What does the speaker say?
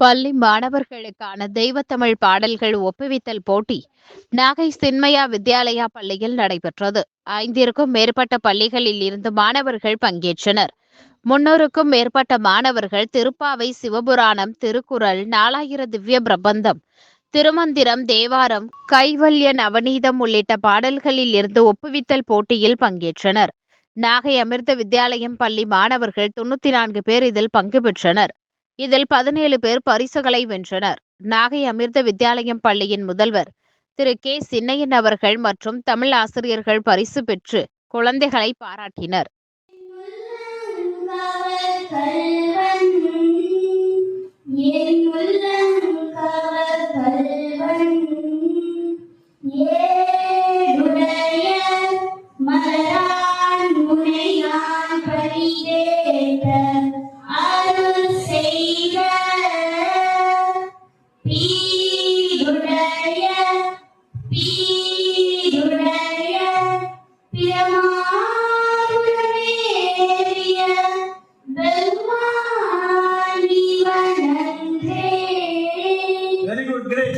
பள்ளி மாணவர்களுக்கான தெய்வத்தமிழ் பாடல்கள் ஒப்புவித்தல் போட்டி நாகை சின்மயா வித்யாலயா பள்ளியில் நடைபெற்றது. 5ற்கும் மேற்பட்ட பள்ளிகளில் இருந்து மாணவர்கள் பங்கேற்றனர். 300க்கும் மேற்பட்ட மாணவர்கள் திருப்பாவை, சிவபுராணம், திருக்குறள், நாலாயிர திவ்ய பிரபந்தம், திருமந்திரம், தேவாரம், கைவல்ய நவநீதம் உள்ளிட்ட பாடல்களில் இருந்து ஒப்புவித்தல் போட்டியில் பங்கேற்றனர். நாகை அமிர்த வித்யாலயம் பள்ளி மாணவர்கள் 94 பேர் இதில் பங்கு பெற்றனர். இதில் 17 பேர் பரிசுகளை வென்றனர். நாகை அமிர்த வித்யாலயம் பள்ளியின் முதல்வர் திரு கே சின்னையன் அவர்கள் மற்றும் தமிழ் ஆசிரியர்கள் பரிசு பெற்று குழந்தைகளை பாராட்டினர். Very good, great.